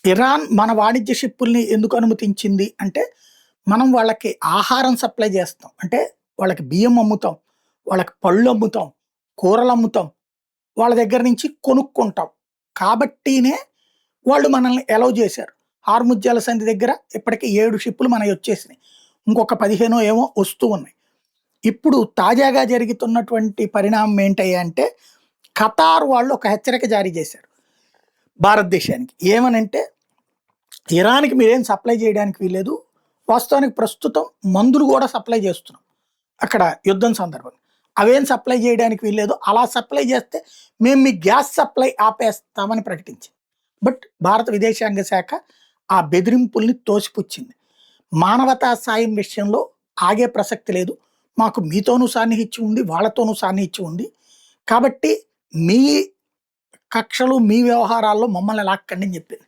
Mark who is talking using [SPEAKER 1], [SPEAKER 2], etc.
[SPEAKER 1] Iran మన వాణిజ్య షిప్పుల్ని ఎందుకు అనుమతించింది అంటే, మనం వాళ్ళకి ఆహారం సప్లై చేస్తాం. అంటే వాళ్ళకి బియ్యం అమ్ముతాం, వాళ్ళకి పళ్ళు అమ్ముతాం, కూరలు అమ్ముతాం, వాళ్ళ దగ్గర నుంచి కొనుక్కుంటాం. కాబట్టినే వాళ్ళు మనల్ని అలౌ చేశారు. హార్ముజ్ జలసంధి దగ్గర ఇప్పటికి 7 షిప్పులు మనయొచ్చేసినాయి. ఇంకొక 15 ఏమో వస్తూ ఉన్నాయి. ఇప్పుడు తాజాగా జరుగుతున్నటువంటి పరిణామం ఏంటయ్యా అంటే, ఖతార్ వాళ్ళు ఒక హెచ్చరిక జారీ చేశారు భారతదేశానికి. ఏమనంటే, ఇరాన్‌కి మీరేం సప్లై చేయడానికి వీల్లేదు. వాస్తవానికి ప్రస్తుతం మందులు గూడా సప్లై చేస్తున్నాం. అక్కడ యుద్ధం సందర్భంగా. అవేం సప్లై చేయడానికి వీల్లేదు. అలా సప్లై చేస్తే మేము మీ గ్యాస్ సప్లై ఆపేస్తామని ప్రకటించింది. బట్ భారత విదేశాంగ శాఖ ఆ బెదిరింపుల్ని తోసిపుచ్చింది. మానవతా సాయం విషయంలో ఆగే ప్రసక్తి లేదు. మాకు మీతోనూ సాన్నిహిత్యం ఉంది, వాళ్ళతోనూ సాన్నిహిత్యం ఉంది. కాబట్టి మీ కక్షలు, మీ వ్యవహారాల్లో మమ్మల్ని లాక్కండి అని చెప్పింది.